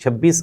26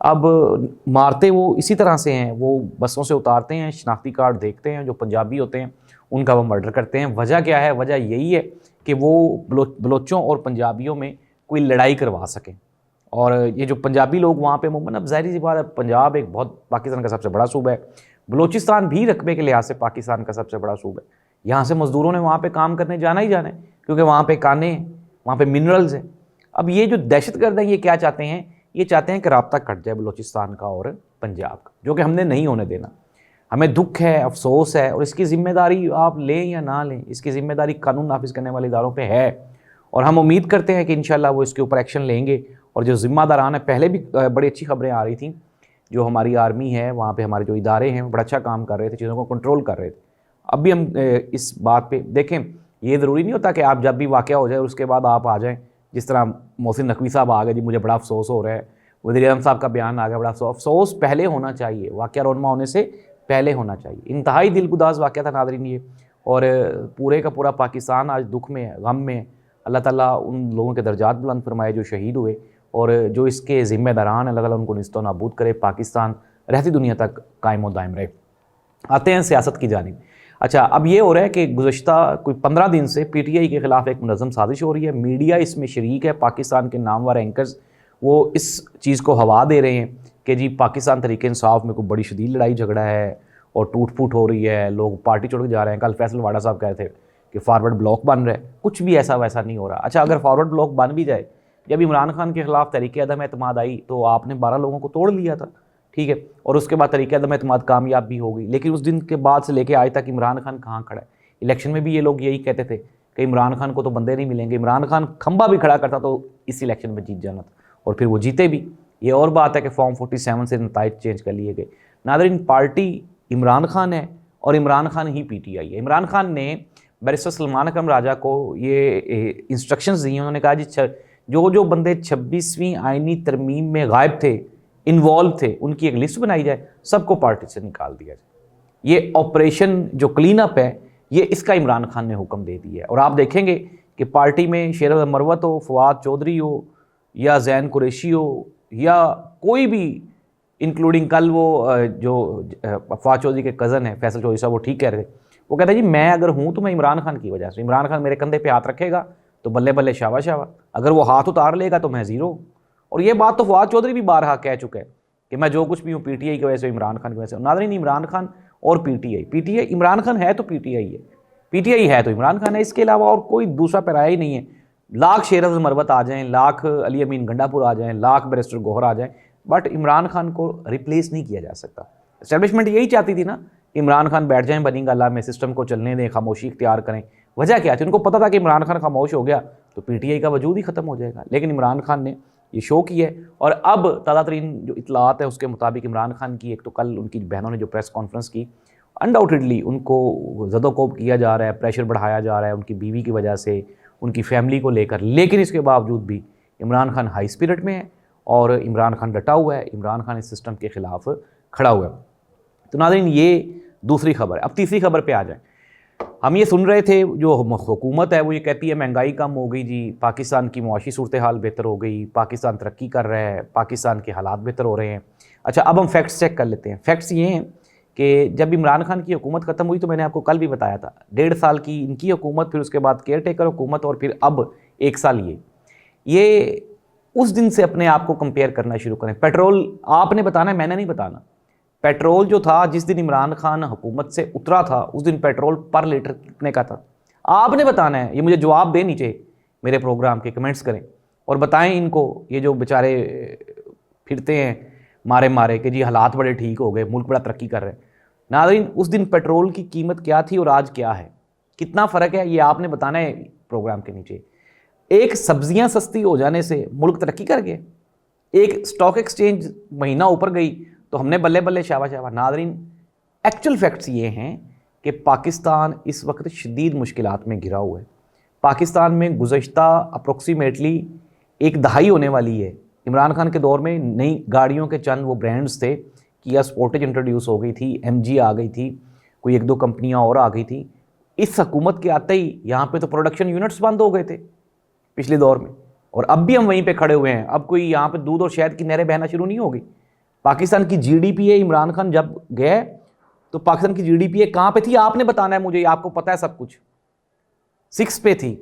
اب مارتے وہ اسی طرح سے ہیں، وہ بسوں سے اتارتے ہیں، شناختی کارڈ دیکھتے ہیں، جو پنجابی ہوتے ہیں ان کا وہ مرڈر کرتے ہیں۔ وجہ کیا ہے؟ وجہ یہی ہے کہ وہ بلوچوں اور پنجابیوں میں کوئی لڑائی کروا سکیں۔ اور یہ جو پنجابی لوگ وہاں پہ عموماً، اب ظاہری سی بات ہے، پنجاب ایک بہت پاکستان کا سب سے بڑا صوبہ ہے، بلوچستان بھی رقبے کے لحاظ سے پاکستان کا سب سے بڑا صوبہ ہے۔ یہاں سے مزدوروں نے وہاں پہ کام کرنے جانا ہی جانا ہے، کیونکہ وہاں پہ کانیں ہیں، وہاں پہ منرلز ہیں۔ اب یہ جو دہشت گرد ہیں یہ کیا چاہتے ہیں؟ یہ چاہتے ہیں کہ رابطہ کٹ جائے بلوچستان کا اور پنجاب کا، جو کہ ہم نے نہیں ہونے دینا۔ ہمیں دکھ ہے، افسوس ہے، اور اس کی ذمہ داری آپ لیں یا نہ لیں، اس کی ذمہ داری قانون نافذ کرنے والے اداروں پہ ہے، اور ہم امید کرتے ہیں کہ انشاءاللہ وہ اس کے اوپر ایکشن لیں گے۔ اور جو ذمہ داران ہیں، پہلے بھی بڑی اچھی خبریں آ رہی تھیں، جو ہماری آرمی ہے وہاں پہ، ہمارے جو ادارے ہیں وہ بڑا اچھا کام کر رہے تھے، چیزوں کو کنٹرول کر رہے تھے۔ اب بھی ہم اس بات پہ دیکھیں، یہ ضروری نہیں ہوتا کہ آپ جب بھی واقعہ ہو جائے اور اس کے بعد آپ آ جائیں، جس طرح محسن نقوی صاحب آ گئے، جی مجھے بڑا افسوس ہو رہا ہے، وزیر اعظم صاحب کا بیان آ گیا، بڑا افسوس پہلے ہونا چاہیے، واقعہ رونما ہونے سے پہلے ہونا چاہیے۔ انتہائی دل گداز واقعہ تھا ناظرین یہ، اور پورے کا پورا پاکستان آج دکھ میں ہے، غم میں ہے۔ اللہ تعالیٰ ان لوگوں کے درجات بلند فرمائے جو شہید ہوئے، اور جو اس کے ذمہ داران ہیں، اللہ تعالیٰ ان کو نیست و نابود کرے، پاکستان رہتی دنیا تک قائم و دائم رہے۔ آتے ہیں سیاست کی جانب۔ اچھا، اب یہ ہو رہا ہے کہ گزشتہ کوئی 15 دن سے پی ٹی آئی کے خلاف ایک منظم سازش ہو رہی ہے، میڈیا اس میں شریک ہے، پاکستان کے نامور اینکرز وہ اس چیز کو ہوا دے رہے ہیں کہ جی پاکستان تحریک انصاف میں کوئی بڑی شدید لڑائی جھگڑا ہے اور ٹوٹ پھوٹ ہو رہی ہے، لوگ پارٹی چھوڑ کے جا رہے ہیں۔ کل فیصل واڈا صاحب کہے تھے کہ فارورڈ بلاک بن رہا ہے، کچھ بھی ایسا ویسا نہیں ہو رہا۔ اچھا، اگر فارورڈ بلاک بن بھی جائے، جب عمران خان کے خلاف تحریک عدم اعتماد آئی تو آپ نے 12 لوگوں کو توڑ لیا تھا، ٹھیک ہے، اور اس کے بعد تحریک عدم اعتماد کامیاب بھی ہو گئی، لیکن اس دن کے بعد سے لے کے آج تک عمران خان کہاں کھڑا ہے؟ الیکشن میں بھی یہ لوگ یہی کہتے تھے کہ عمران خان کو تو بندے نہیں ملیں گے، عمران خان کھمبا بھی کھڑا کرتا تو اس الیکشن میں جیت جانا تھا، اور پھر وہ جیتے بھی۔ یہ اور بات ہے کہ فارم 47 سے نتائج چینج کر لیے گئے۔ ناظرین، پارٹی عمران خان ہے اور عمران خان ہی پی ٹی آئی ہے۔ عمران خان نے بیرسٹر سلمان اکرم راجہ کو یہ انسٹرکشنز دی ہیں، انہوں نے کہا جی جو بندے 26ویں آئینی ترمیم میں غائب تھے، انوالو تھے، ان کی ایک لسٹ بنائی جائے، سب کو پارٹی سے نکال دیا جائے۔ یہ آپریشن جو کلین اپ ہے، یہ اس کا عمران خان نے حکم دے دیا ہے۔ اور آپ دیکھیں گے کہ پارٹی میں شیر احمد مروت ہو، فواد چودھری ہو، یا زین قریشی ہو، یا کوئی بھی، انکلوڈنگ کل وہ جو فواد چودھری کے کزن ہیں فیصل چودھری صاحب، وہ ٹھیک کہہ رہے تھے، وہ کہتے ہیں جی میں اگر ہوں تو میں عمران خان کی وجہ سے، عمران خان میرے کندھے پہ ہاتھ رکھے گا تو بلے بلے شاباش شاباش، اگر وہ ہاتھ اتار لے گا تو میں زیرو ہوں۔ اور یہ بات تو فواد چودھری بھی بارہا کہہ چکا ہے کہ میں جو کچھ بھی ہوں پی ٹی آئی کی وجہ سے، عمران خان کی وجہ سے۔ ناظرین، عمران خان اور P T I, Imran Khan ہے تو پی ٹی آئی ہے، پی ٹی آئی ہے تو عمران خان ہے، اس کے علاوہ اور کوئی دوسرا پیرایا ہی نہیں ہے۔ لاکھ شیر احمد مروت آ جائیں، لاکھ علی امین گنڈا پور آ جائیں، لاکھ بیرسٹر گوہر آ جائیں، بٹ عمران خان کو ریپلیس نہیں کیا جا سکتا۔ اسٹیبلشمنٹ یہی چاہتی تھی نا، عمران خان بیٹھ جائیں بنی گالہ میں، سسٹم کو چلنے دیں، خاموشی اختیار کریں۔ وجہ کیا تھی؟ ان کو پتہ تھا کہ عمران خان خاموش ہو گیا تو پی ٹی آئی کا وجود ہی ختم ہو جائے گا، لیکن عمران خان نے یہ شو کی ہے۔ اور اب تازہ ترین جو اطلاعات ہیں اس کے مطابق عمران خان کی ایک تو کل ان کی بہنوں نے جو پریس کانفرنس کی، انڈاؤٹڈلی ان کو زد و کوب کیا جا رہا ہے، پریشر بڑھایا جا رہا ہے ان کی بیوی کی وجہ سے، ان کی فیملی کو لے کر، لیکن اس کے باوجود بھی عمران خان ہائی اسپرٹ میں ہے اور عمران خان ڈٹا ہوا ہے، عمران خان اس سسٹم کے خلاف کھڑا ہوا ہے۔ تو ناظرین، یہ دوسری خبر ہے۔ اب تیسری خبر پہ آ جائیں۔ ہم یہ سن رہے تھے جو حکومت ہے وہ یہ کہتی ہے مہنگائی کم ہو گئی جی، پاکستان کی معاشی صورتحال بہتر ہو گئی، پاکستان ترقی کر رہا ہے، پاکستان کے حالات بہتر ہو رہے ہیں۔ اچھا، اب ہم فیکٹس چیک کر لیتے ہیں۔ فیکٹس یہ ہیں کہ جب عمران خان کی حکومت ختم ہوئی تو میں نے آپ کو کل بھی بتایا تھا، 1.5 سال کی ان کی حکومت، پھر اس کے بعد کیئر ٹیکر حکومت، اور پھر اب 1 سال یہ اس دن سے اپنے آپ کو کمپیئر کرنا شروع کریں۔ پیٹرول آپ نے بتانا ہے، میں نے نہیں بتانا۔ پیٹرول جو تھا جس دن عمران خان حکومت سے اترا تھا، اس دن پیٹرول پر لیٹر کتنے کا تھا؟ آپ نے بتانا ہے، یہ مجھے جواب دے نیچے میرے پروگرام کے کمنٹس کریں اور بتائیں ان کو، یہ جو بیچارے پھرتے ہیں مارے کہ جی حالات بڑے ٹھیک ہو گئے، ملک بڑا ترقی کر رہے ہیں۔ ناظرین، اس دن پیٹرول کی قیمت کیا تھی اور آج کیا ہے؟ کتنا فرق ہے یہ آپ نے بتانا ہے پروگرام کے نیچے۔ ایک سبزیاں سستی ہو جانے سے ملک ترقی کر گیا، ایک سٹاک ایکسچینج مہینہ اوپر گئی تو ہم نے بلے بلے شاباش شاباش۔ ناظرین، ایکچوئل فیکٹس یہ ہیں کہ پاکستان اس وقت شدید مشکلات میں گھرا ہوا ہے۔ پاکستان میں گزشتہ اپروکسیمیٹلی 1 دہائی ہونے والی ہے۔ عمران خان کے دور میں نئی گاڑیوں کے چند وہ برانڈز تھے، کیا سپورٹیج انٹروڈیوس ہو گئی تھی، ایم جی آ گئی تھی، کوئی 1-2 کمپنیاں اور آ گئی تھیں۔ اس حکومت کے آتے ہی یہاں پہ تو پروڈکشن یونٹس بند ہو گئے تھے پچھلے دور میں، اور اب بھی ہم وہیں پہ کھڑے ہوئے ہیں۔ اب کوئی یہاں پہ دودھ اور شہد کی نہریں بہنا شروع نہیں ہو گئی، پاکستان کی جی ڈی پی ہے، عمران خان جب گئے تو پاکستان کی جی ڈی پی کہاں پہ تھی آپ نے بتانا ہے مجھے، آپ کو پتہ ہے سب کچھ، 6 پہ تھی،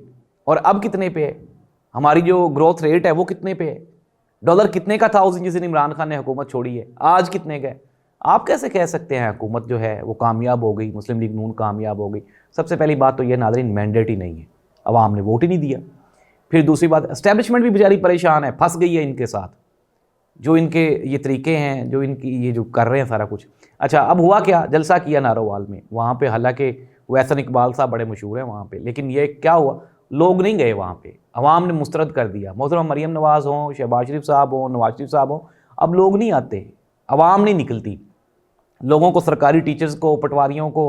اور اب کتنے پہ ہے؟ ہماری جو گروتھ ریٹ ہے وہ کتنے پہ ہے؟ ڈالر کتنے کا تھا اس دن جس دن عمران خان نے حکومت چھوڑی ہے، آج کتنے کا ہے؟ آپ کیسے کہہ سکتے ہیں حکومت جو ہے وہ کامیاب ہو گئی، مسلم لیگ نون کامیاب ہو گئی؟ سب سے پہلی بات تو یہ ناظرین مینڈیٹ ہی نہیں ہے، عوام نے ووٹ ہی نہیں دیا۔ پھر دوسری بات اسٹیبلشمنٹ بھی بیچاری پریشان ہے، پھنس گئی ہے ان کے ساتھ، جو ان کے یہ طریقے ہیں، جو ان کی یہ جو کر رہے ہیں سارا کچھ۔ اچھا اب ہوا کیا، جلسہ کیا نارووال میں، وہاں پہ حالانکہ وہ احسن اقبال صاحب بڑے مشہور ہیں وہاں پہ، لیکن یہ کیا ہوا، لوگ نہیں گئے وہاں پہ، عوام نے مسترد کر دیا۔ محترمہ مریم نواز ہوں، شہباز شریف صاحب ہوں، نواز شریف صاحب ہوں، اب لوگ نہیں آتے، عوام نہیں نکلتی، لوگوں کو، سرکاری ٹیچرز کو، پٹواریوں کو،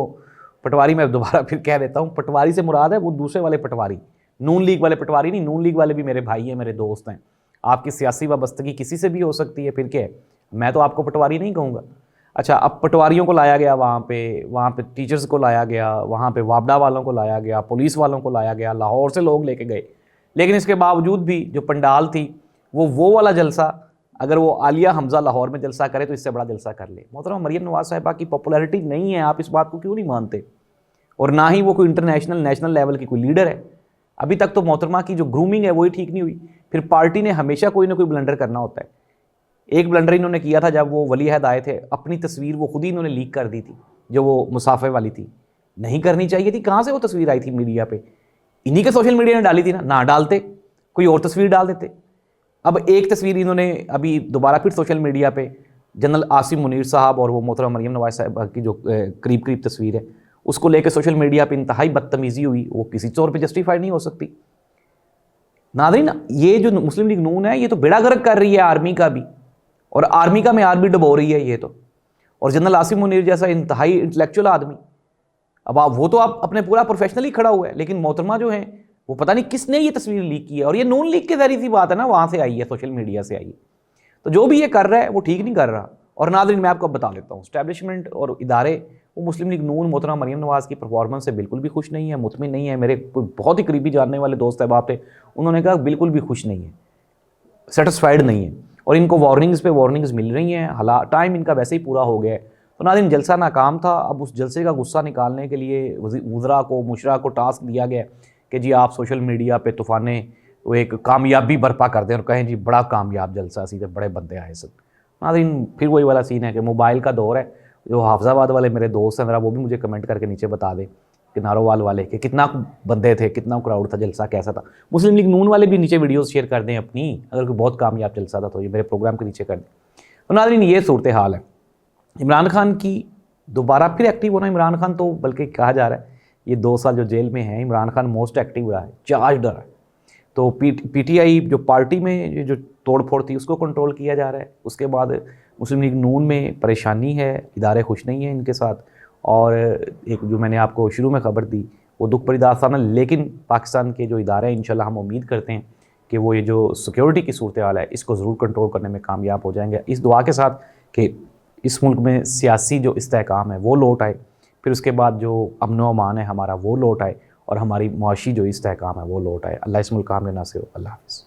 پٹواری میں دوبارہ پھر کہہ دیتا ہوں، پٹواری سے مراد ہے وہ دوسرے والے پٹواری، نون لیگ والے پٹواری نہیں، نون لیگ والے بھی میرے بھائی ہیں، میرے دوست ہیں، آپ کی سیاسی وابستگی کسی سے بھی ہو سکتی ہے، پھر کیا ہے، میں تو آپ کو پٹواری نہیں کہوں گا۔ اچھا اب پٹواریوں کو لایا گیا وہاں پہ ٹیچرز کو لایا گیا، وہاں پہ وابڈا والوں کو لایا گیا، پولیس والوں کو لایا گیا، لاہور سے لوگ لے کے گئے، لیکن اس کے باوجود بھی جو پنڈال تھی وہ والا جلسہ، اگر وہ عالیہ حمزہ لاہور میں جلسہ کرے تو اس سے بڑا جلسہ کر لے۔ محترمہ مریم نواز صاحبہ کی پاپولیرٹی نہیں ہے، آپ اس بات کو کیوں نہیں مانتے؟ اور نہ ہی وہ کوئی انٹرنیشنل نیشنل لیول کی کوئی لیڈر ہے، ابھی تک تو محترمہ کی جو گرومنگ ہے وہی ٹھیک نہیں ہوئی۔ پھر پارٹی نے ہمیشہ کوئی نہ کوئی بلنڈر کرنا ہوتا ہے، ایک بلنڈر انہوں نے کیا تھا جب وہ ولی عہد آئے تھے، اپنی تصویر وہ خود ہی انہوں نے لیک کر دی تھی جو وہ مسافے والی تھی، نہیں کرنی چاہیے تھی، کہاں سے وہ تصویر آئی تھی میڈیا پہ؟ انہی کے سوشل میڈیا نے ڈالی تھی نا، نہ ڈالتے کوئی اور تصویر ڈال دیتے۔ اب ایک تصویر انہوں نے ابھی دوبارہ پھر سوشل میڈیا پہ جنرل عاصم منیر صاحب اور وہ محترمہ مریم نواز صاحبہ کی جو قریب تصویر ہے اس کو لے کے سوشل میڈیا پہ انتہائی بدتمیزی ہوئی، وہ کسی طور پہ جسٹیفائی نہیں ہو سکتی۔ ناظرین یہ جو مسلم لیگ نون ہے یہ تو بیڑا غرق کر رہی ہے آرمی کا بھی، اور آرمی کا معیار بھی ڈبو رہی ہے یہ تو، اور جنرل عاصم منیر جیسا انتہائی انٹلیکچوئل آدمی، اب وہ تو آپ اپنے پورا پروفیشنلی کھڑا ہوا ہے، لیکن محترمہ جو ہیں وہ پتہ نہیں کس نے یہ تصویر لیک کی ہے، اور یہ نون لیگ کے ذریعے سی بات ہے نا، وہاں سے آئی ہے، سوشل میڈیا سے آئی ہے، تو جو بھی یہ کر رہا ہے وہ ٹھیک نہیں کر رہا۔ اور ناظرین میں آپ کو بتا لیتا ہوں، اسٹیبلشمنٹ اور ادارے وہ مسلم لیگ نون محترمہ مریم نواز کی پرفارمنس سے بالکل بھی خوش نہیں ہے، مطمئن نہیں ہے۔ میرے بہت ہی قریبی جاننے والے دوست احباب تھے، انہوں نے کہا بالکل بھی خوش نہیں ہے، سیٹسفائیڈ نہیں ہے، اور ان کو وارننگز پہ وارننگز مل رہی ہیں، ٹائم ان کا ویسے ہی پورا ہو گیا ہے۔ تو ناظرین جلسہ ناکام تھا، اب اس جلسے کا غصہ نکالنے کے لیے وزراء کو، مشرا کو ٹاسک دیا گیا کہ جی آپ سوشل میڈیا پہ طوفانیں وہ ایک کامیابی برپا کر دیں اور کہیں جی بڑا کامیاب جلسہ سی، بڑے بندے آئے سن۔ ناظرین پھر وہی والا سین ہے کہ موبائل کا دور ہے، جو حافظ آباد والے میرے دوست ہیں ذرا وہ بھی مجھے کمنٹ کر کے نیچے بتا دیں کہ نارووال والے کہ کتنا بندے تھے، کتنا کراؤڈ تھا، جلسہ کیسا تھا۔ مسلم لیگ نون والے بھی نیچے ویڈیوز شیئر کر دیں اپنی، اگر کوئی بہت کامیاب جلسہ تھا تو یہ میرے پروگرام کے نیچے کر دیں۔ تو ناظرین یہ صورتحال ہے، عمران خان کی دوبارہ پھر ایکٹیو ہونا، عمران خان تو بلکہ کہا جا رہا ہے یہ 2 سال جو جیل میں ہیں عمران خان موسٹ ایکٹیو رہا ہے، چارجڈ رہا ہے، تو پی ٹی آئی جو پارٹی میں جو توڑ پھوڑ تھی اس کو کنٹرول کیا جا رہا ہے۔ اس کے بعد مسلم لیگ نون میں پریشانی ہے، ادارے خوش نہیں ہیں ان کے ساتھ، اور ایک جو میں نے آپ کو شروع میں خبر دی وہ دکھ بھری داستان ہے، لیکن پاکستان کے جو ادارے ہیں انشاءاللہ ہم امید کرتے ہیں کہ وہ یہ جو سیکیورٹی کی صورتحال ہے اس کو ضرور کنٹرول کرنے میں کامیاب ہو جائیں گے، اس دعا کے ساتھ کہ اس ملک میں سیاسی جو استحکام ہے وہ لوٹ آئے، پھر اس کے بعد جو امن و امان ہے ہمارا وہ لوٹ آئے، اور ہماری معاشی جو استحکام ہے وہ لوٹ آئے۔ اللہ اس ملک کا حامل ناصر ہو۔ اللہ حافظ۔